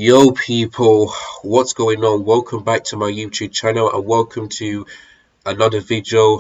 Yo people, what's going on? Welcome back to my YouTube channel and welcome to another video.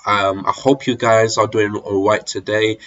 I hope you guys are doing alright today.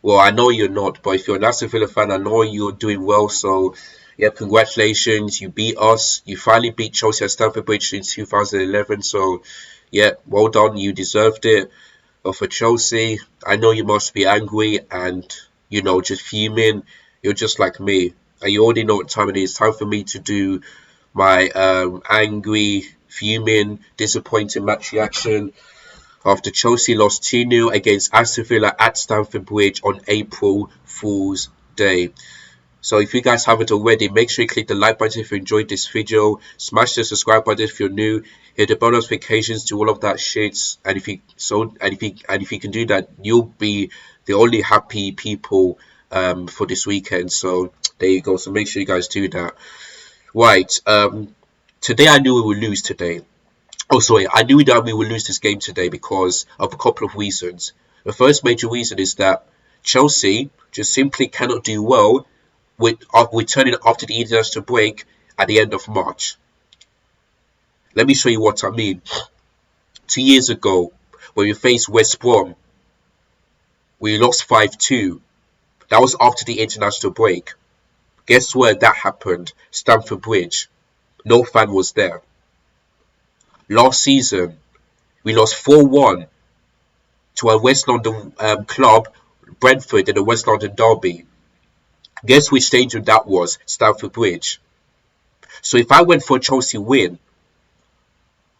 Well, I know you're not, but if you're an Aston Villa fan, I know you're doing well. So, yeah, congratulations. You beat us. You finally beat Chelsea at Stamford Bridge in 2011. So, yeah, well done. You deserved it. But for Chelsea, I know you must be angry and, just fuming. You're just like me. And you already know what time it is. Time for me to do my angry, fuming, disappointing match reaction after Chelsea lost 2-0 against Aston Villa at Stamford Bridge on April Fool's Day. So if you guys haven't already, make sure you click the like button if you enjoyed this video, smash the subscribe button if you're new, hit the bell notifications, do all of that shit, and if you can do that, you'll be the only happy people for this weekend. So there you go. So make sure you guys do that. Right. Today I knew we would lose today. Oh, sorry. I knew that we would lose this game today because of a couple of reasons. The first major reason is that Chelsea just simply cannot do well with returning after the international break at the end of March. Let me show you what I mean. 2 years ago, when we faced West Brom, we lost 5-2. That was after the international break. Guess where that happened? Stamford Bridge. No fan was there. Last season, we lost 4-1 to a West London club, Brentford, in the West London derby. Guess which stadium that was? Stamford Bridge. So if I went for a Chelsea win,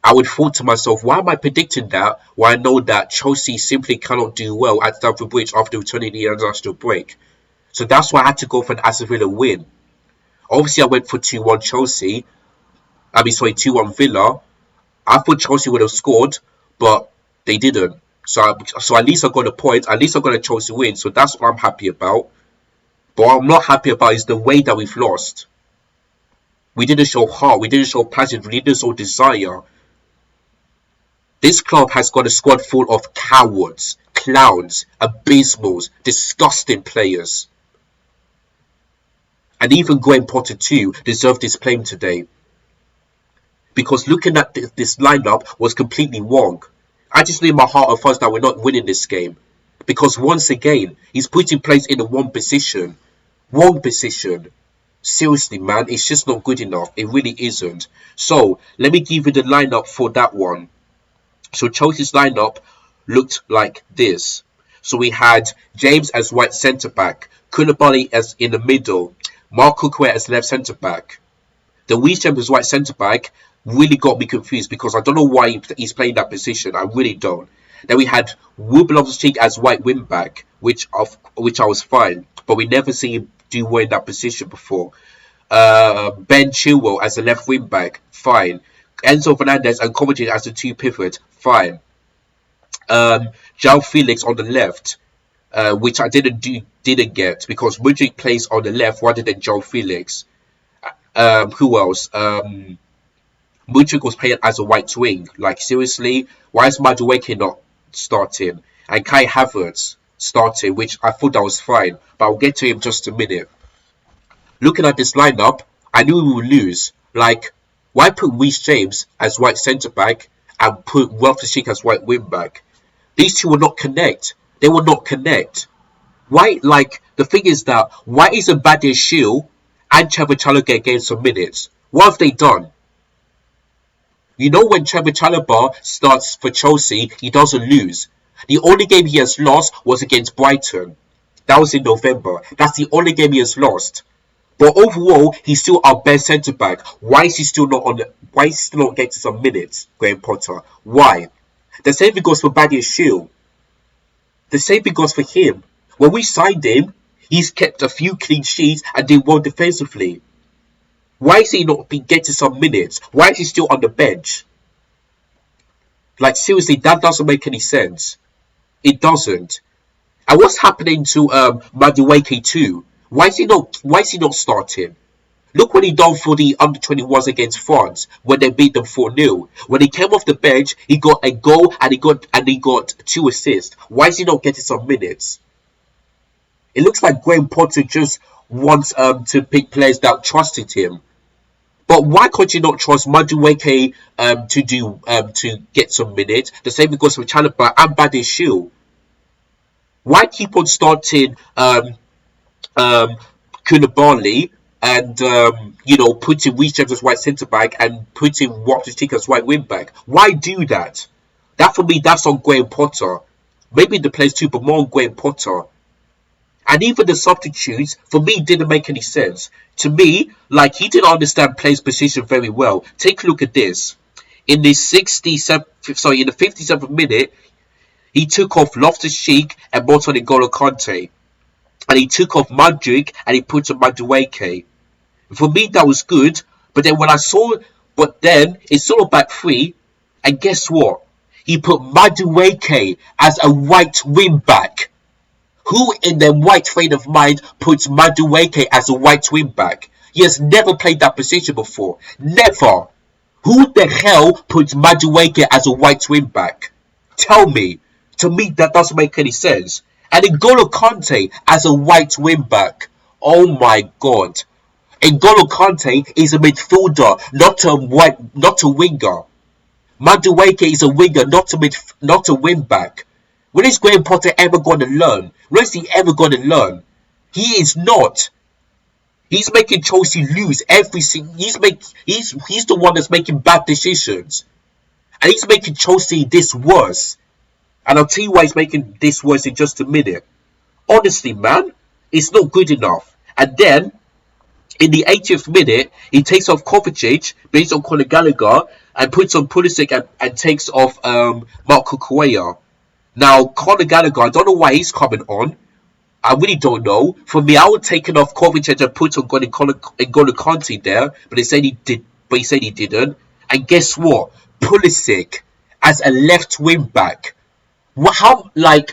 I would thought to myself, why am I predicting that? Well, I know that Chelsea simply cannot do well at Stamford Bridge after returning the international break. So that's why I had to go for an Aston Villa win. Obviously, I went for 2-1 Chelsea. 2-1 Villa. I thought Chelsea would have scored, but they didn't. So at least I got a point. At least I got a Chelsea win. So that's what I'm happy about. But what I'm not happy about is the way that we've lost. We didn't show heart. We didn't show passion. We didn't show desire. This club has got a squad full of cowards, clowns, abysmals, disgusting players. And even Graham Potter too deserved this claim today. Because looking at this lineup was completely wrong. I just knew in my heart of hearts that we're not winning this game. Because once again, he's putting players in the one position. Wrong position. Seriously, man, it's just not good enough. It really isn't. So, let me give you the lineup for that one. So Chelsea's lineup looked like this. So we had James as right centre-back, Koulibaly as in the middle, Marc Cucurella as left centre-back. The Wieskamp as right centre-back really got me confused because I don't know why he's playing that position. I really don't. Then we had Ruben Loftus-Cheek as right wing-back, which I was fine. But we never seen him do well in that position before. Ben Chilwell as the left wing-back, fine. Enzo Fernandez and Kovacic as the two pivots, fine. João Felix on the left, which I didn't get because Mudryk plays on the left rather than João Felix. Who else? Mudryk was playing as a right wing. Like seriously, why is Madueke not starting? And Kai Havertz starting, which I thought that was fine, but I'll get to him just a minute. Looking at this lineup, I knew we would lose. Like, why put Reece James as right centre back and put Loftus-Cheek as right wing back? These two will not connect. They will not connect. Why? Like the thing is that why isn't Badia Shield and Trevor Chalobah getting some minutes? What have they done? You know when Trevor Chalobah starts for Chelsea, he doesn't lose. The only game he has lost was against Brighton. That was in November. That's the only game he has lost. But overall, he's still our best centre back. Why is he still not on? Why is he still not getting some minutes, Graham Potter? Why? The same thing goes for Badia Shield. The same thing goes for him. When we signed him, he's kept a few clean sheets and did well defensively. Why is he not been getting some minutes? Why is he still on the bench? Like seriously, that doesn't make any sense. It doesn't. And what's happening to Madueke too? Why is he not starting? Look what he done for the under-21s against France when they beat them 4-0. When he came off the bench, he got a goal and he got 2 assists. Why is he not getting some minutes? It looks like Graham Potter just wants to pick players that trusted him. But why could you not trust Madueke to get some minutes? The same goes for Chalobah and Badishil. Why keep on starting um, Koulibaly and putting Reece as right centre back and putting Loftus-Cheek as right wing back? Why do that? That for me, that's on Graham Potter. Maybe the players too, but more on Graham Potter. And even the substitutes, for me, didn't make any sense. To me, like, he didn't understand players' position very well. Take a look at this. In the 57th minute, he took off Loftus-Cheek and brought on N'Golo Kante. And he took off Madrid and he put on Madueke. For me, that was good. But then it's all back three. And guess what? He put Madueke as a right wing back. Who in their right frame of mind puts Madueke as a right wing back? He has never played that position before. Never. Who the hell puts Madueke as a right wing back? Tell me. To me, that doesn't make any sense. And N'Golo Kante as a right wing back. Oh my god. N'Golo Kante is a midfielder, not a winger. Madueke is a winger, not a wing back. When is Graham Potter ever going to learn? When is he ever going to learn? He is not. He's making Chelsea lose every single. He's the one that's making bad decisions, and he's making Chelsea this worse. And I'll tell you why he's making this worse in just a minute. Honestly, man, it's not good enough. And then in the 80th minute, he takes off Kovacic based on Conor Gallagher and puts on Pulisic and takes off Marco Cuellar. Now, Conor Gallagher, I don't know why he's coming on. I really don't know. For me, I would take it off Kovacic and put on N'Golo Kante there, but he said he did. But he said he didn't. And guess what? Pulisic as a left wing back. Oh my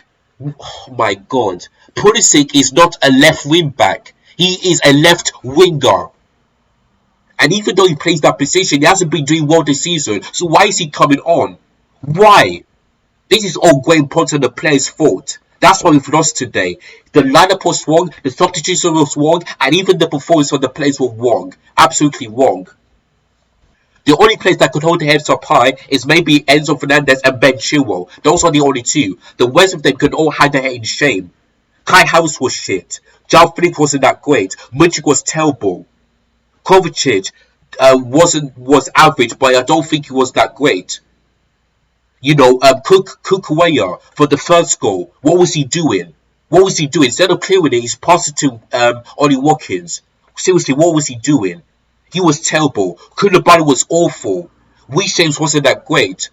god, Pulisic is not a left wing back. He is a left winger. And even though he plays that position, he hasn't been doing well this season. So why is he coming on? Why? This is all Graham Potter and the players' fault. That's why we've lost today. The lineup was wrong, the substitution was wrong, and even the performance of the players was wrong. Absolutely wrong. The only players that could hold their heads up high is maybe Enzo Fernandez and Ben Chilwell. Those are the only two. The rest of them could all hide their head in shame. Kai Havertz was shit. João Felix wasn't that great. Mudryk was terrible. Kovacic was average, but I don't think he was that great. Cucurella for the first goal. What was he doing? Instead of clearing it, he's passed it to Ollie Watkins. Seriously, what was he doing? He was terrible. Koulibaly was awful. Reece James wasn't that great.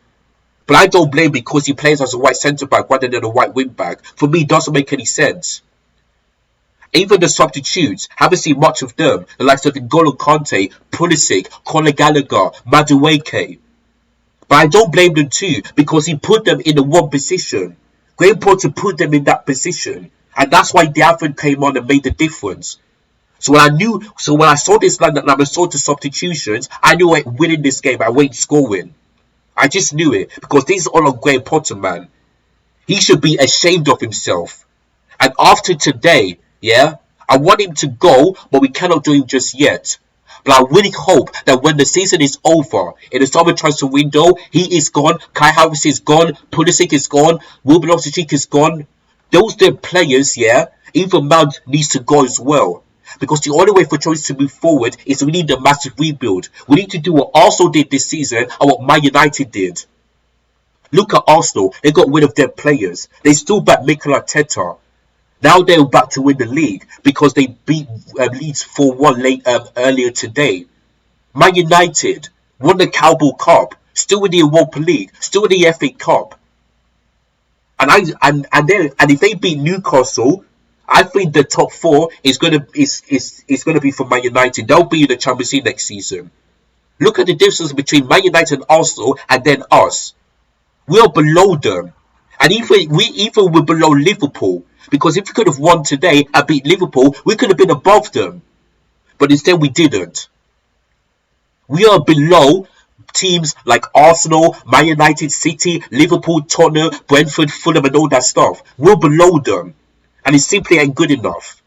But I don't blame him because he plays as a right centre back rather than a right wing back. For me, it doesn't make any sense. Even the substitutes, haven't seen much of them. The likes of N'Golo Kante, Pulisic, Conor Gallagher, Madueke. But I don't blame them too, because he put them in the one position. Graham Potter put them in that position. And that's why Diafran came on and made the difference. So when I saw this line and I saw the substitutions, I knew I ain't winning this game, I ain't scoring. I just knew it, because this is all on Graham Potter, man. He should be ashamed of himself. And after today, yeah, I want him to go, but we cannot do it just yet. But I really hope that when the season is over, in the summer transfer window, he is gone, Kai Havertz is gone, Pulisic is gone, Ruben Loftus-Cheek is gone. Those are players, yeah, even Mount needs to go as well. Because the only way for Chelsea to move forward is we need a massive rebuild. We need to do what Arsenal did this season and what Man United did. Look at Arsenal, they got rid of their players. They still back Mikel Arteta. Now they're back to win the league because they beat Leeds 4-1 earlier today. Man United won the Carabao Cup, still in the Europa League, still in the FA Cup. And if they beat Newcastle, I think the top four is gonna be for Man United. They'll be in the Champions League next season. Look at the difference between Man United and Arsenal, and then us. We are below them, and even we're below Liverpool. Because if we could have won today and beat Liverpool, we could have been above them. But instead we didn't. We are below teams like Arsenal, Man United, City, Liverpool, Tottenham, Brentford, Fulham and all that stuff. We're below them. And it simply ain't good enough.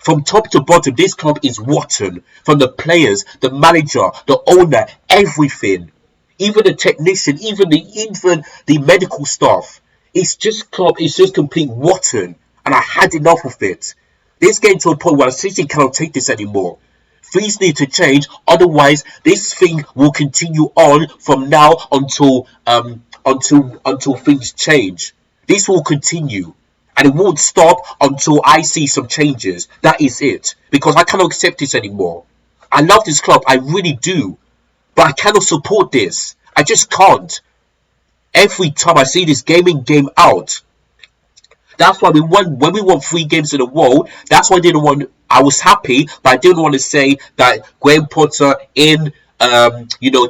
From top to bottom, this club is rotten. From the players, the manager, the owner, everything. Even the technician, even the medical staff. It's just complete rotten. And I had enough of it. This getting to a point where I seriously cannot take this anymore. Things need to change, otherwise this thing will continue on from now until things change. This will continue. And it won't stop until I see some changes. That is it. Because I cannot accept this anymore. I love this club, I really do. But I cannot support this. I just can't. Every time I see this game in, game out. That's why when we won 3 games in a row, that's why I didn't want, I was happy, but I didn't want to say that Graham Potter in,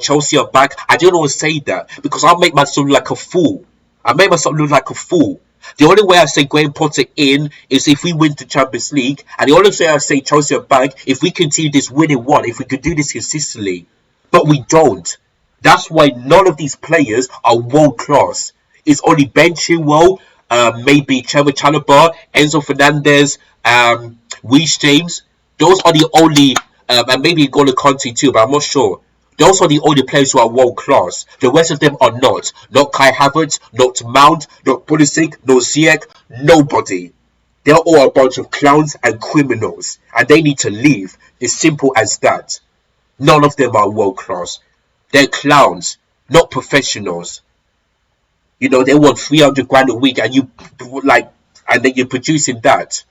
Chelsea are back. I didn't want to say that because I'll make myself look like a fool. I made myself look like a fool. The only way I say Graham Potter in is if we win the Champions League, and the only way I say Chelsea are back if we continue this winning one, if we could do this consistently. But we don't. That's why none of these players are world class. It's only Ben Chilwell, maybe Trevor Chalobah, Enzo Fernandez, Reece James. Those are the only, and maybe N'Golo Kante too, but I'm not sure. Those are the only players who are world class. The rest of them are not. Not Kai Havertz, not Mount, not Pulisic, no Ziyech, nobody. They're all a bunch of clowns and criminals, and they need to leave. It's simple as that. None of them are world class. They're clowns, not professionals. You know, they want 300 grand a week, and and then you're producing that.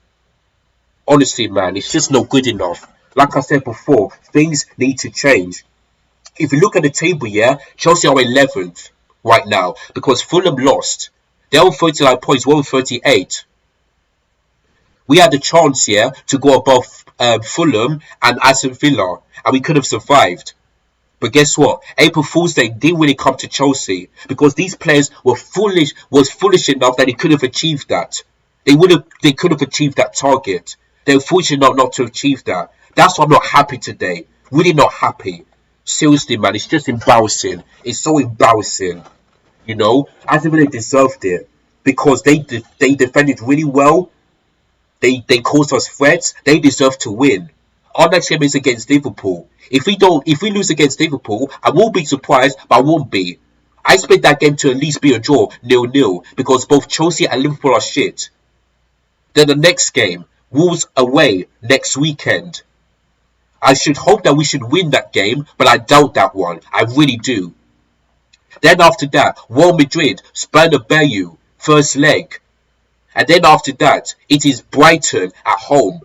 Honestly, man, it's just not good enough. Like I said before, things need to change. If you look at the table, yeah, Chelsea are 11th right now because Fulham lost. They're on 39 points, we're on 38. We had the chance, yeah, to go above Fulham and A.Villa, and we could have survived. But guess what? April Fool's Day didn't really come to Chelsea because these players was foolish enough that they could have achieved that. They could have achieved that target. They were foolish enough not to achieve that. That's why I'm not happy today. Really not happy. Seriously, man, it's just embarrassing. It's so embarrassing. You know, Aston Villa deserved it because they defended really well. They caused us threats. They deserve to win. Our next game is against Liverpool. If we lose against Liverpool, I won't be surprised, but I won't be. I expect that game to at least be a draw, 0-0, because both Chelsea and Liverpool are shit. Then the next game, Wolves away next weekend. I should hope that we should win that game, but I doubt that one. I really do. Then after that, Real Madrid, Bernabeu, first leg. And then after that, it is Brighton at home.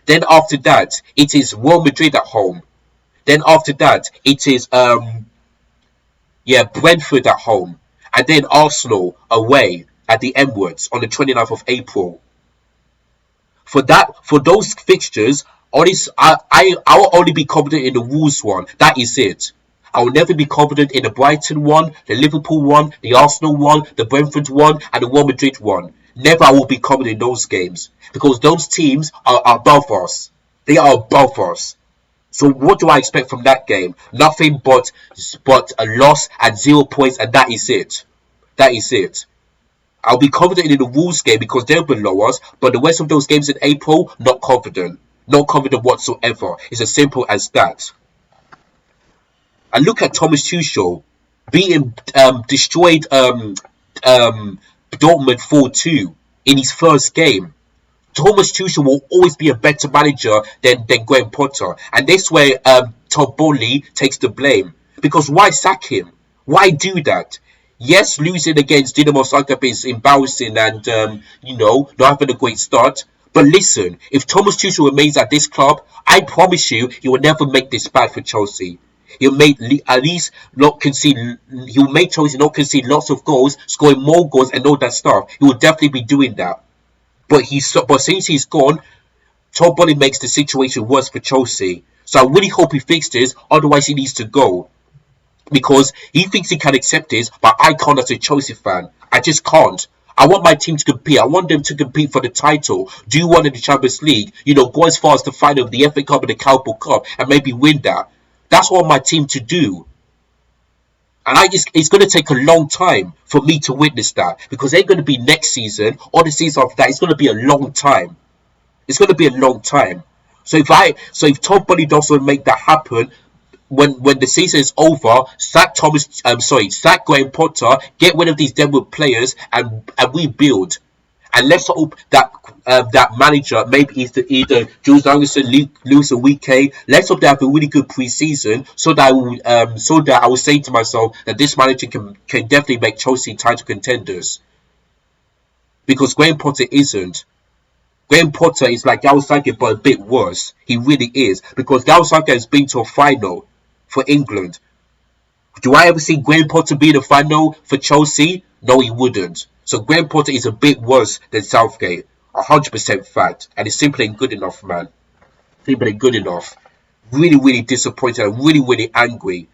Then after that, it is Real Madrid at home. Then after that, it is Brentford at home. And then Arsenal away at the Emirates on the 29th of April. For those fixtures, I will only be confident in the Wolves one. That is it. I will never be confident in the Brighton one, the Liverpool one, the Arsenal one, the Brentford one, and the Real Madrid one. Never I will be confident in those games because those teams are above us. They are above us. So what do I expect from that game? Nothing but a loss and 0 points, and that is it. That is it. I'll be confident in the Wolves game because they're below us, but the rest of those games in April, not confident. Not confident whatsoever. It's as simple as that. And look at Thomas Tuchel being destroyed Dortmund 4-2 in his first game. Thomas Tuchel will always be a better manager than Graham Potter. And this way Todd Bowley takes the blame. Because why sack him? Why do that? Yes, losing against Dinamo Zagreb is embarrassing and, not having a great start. But listen, if Thomas Tuchel remains at this club, I promise you, he will never make this bad for Chelsea. He'll make at least not concede. He'll make Chelsea not concede lots of goals, scoring more goals and all that stuff. He will definitely be doing that. But since he's gone, Todd Bowley makes the situation worse for Chelsea. So I really hope he fixes this. Otherwise, he needs to go because he thinks he can accept this, but I can't as a Chelsea fan. I just can't. I want my team to compete. I want them to compete for the title. Do one in the Champions League. Go as far as the final of the FA Cup and the Carabao Cup and maybe win that. That's what I want my team to do. And it's going to take a long time for me to witness that because they're going to be next season or the season after that. It's going to be a long time. It's going to be a long time. So if Tom Bunny doesn't make that happen, when the season is over, sack Graham Potter, get rid of these Denver players, and rebuild. And let's hope that that manager, maybe either Jules Anderson, Luis Enrique, let's hope they have a really good preseason, so that I will say to myself that this manager can definitely make Chelsea title contenders, because Graham Potter isn't. Graham Potter is like Kawasaki, but a bit worse. He really is, because Kawasaki has been to a final for England. Do I ever see Graham Potter be in the final for Chelsea? No, he wouldn't. So Graham Potter is a bit worse than Southgate. 100% fact. And it's simply ain't good enough, man. Simply ain't good enough. Really, really disappointed and really, really angry.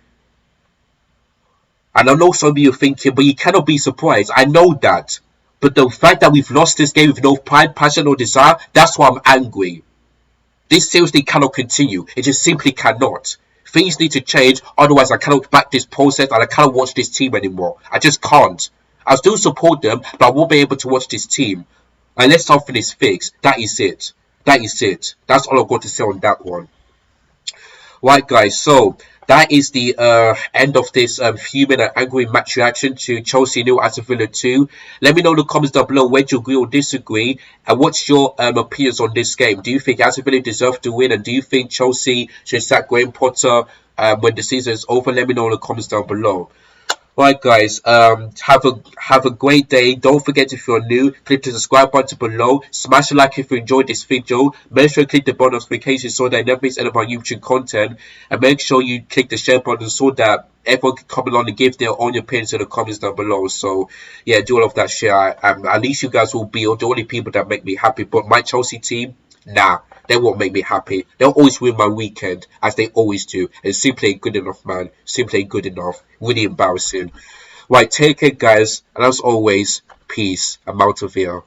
And I know some of you are thinking, but you cannot be surprised. I know that. But the fact that we've lost this game with no pride, passion, or desire, that's why I'm angry. This seriously cannot continue. It just simply cannot. Things need to change, otherwise I cannot back this process and I cannot watch this team anymore. I just can't. I still support them, but I won't be able to watch this team unless something is fixed. That is it. That is it. That's all I've got to say on that one. Right, guys, so that is the end of this fuming and angry match reaction to Chelsea 0, Aston Villa 2. Let me know in the comments down below whether you agree or disagree, and what's your opinions on this game. Do you think Aston Villa deserve to win, and do you think Chelsea should sack Graham Potter when the season is over? Let me know in the comments down below. Right, guys, have a great day. Don't forget, if you're new, click the subscribe button below, smash a like if you enjoyed this video, make sure you click the bell notification so that you never miss any of our YouTube content, and make sure you click the share button so that everyone can come along and give their own opinions in the comments down below. So yeah, do all of that share. At least you guys will be the only people that make me happy, but my Chelsea team, nah, they won't make me happy. They'll always win my weekend, as they always do. And simply ain't good enough, man. Simply ain't good enough. Really embarrassing. Right, take care, guys. And as always, peace. I'm out of here.